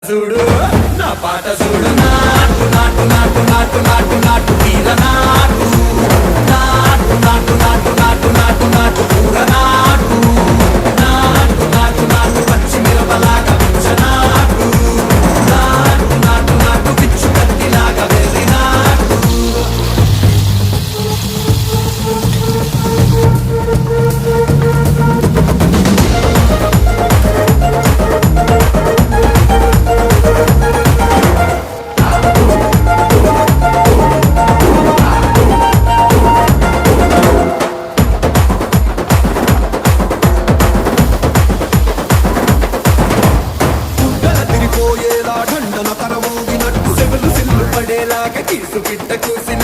చూడు నా పాట చూడు నాటు నాటు నాటు నాటు నాటు నాటు తీర నాటు నాటు నాటు నాటు నాటు నాటు నాటు కూర నాటు నాటు నాటు నాటు పచ్చి మిరపలాగా పిచ్చ నాటు నాటు నాటు నాటు పిచ్చు కత్తిలాగా వెర్రి నాటు తిరిపోయేలా ఢండన తరమోగినట్టు సెవెలు సిల్లు పడేలాగా కీసు పిట్ట కూసిన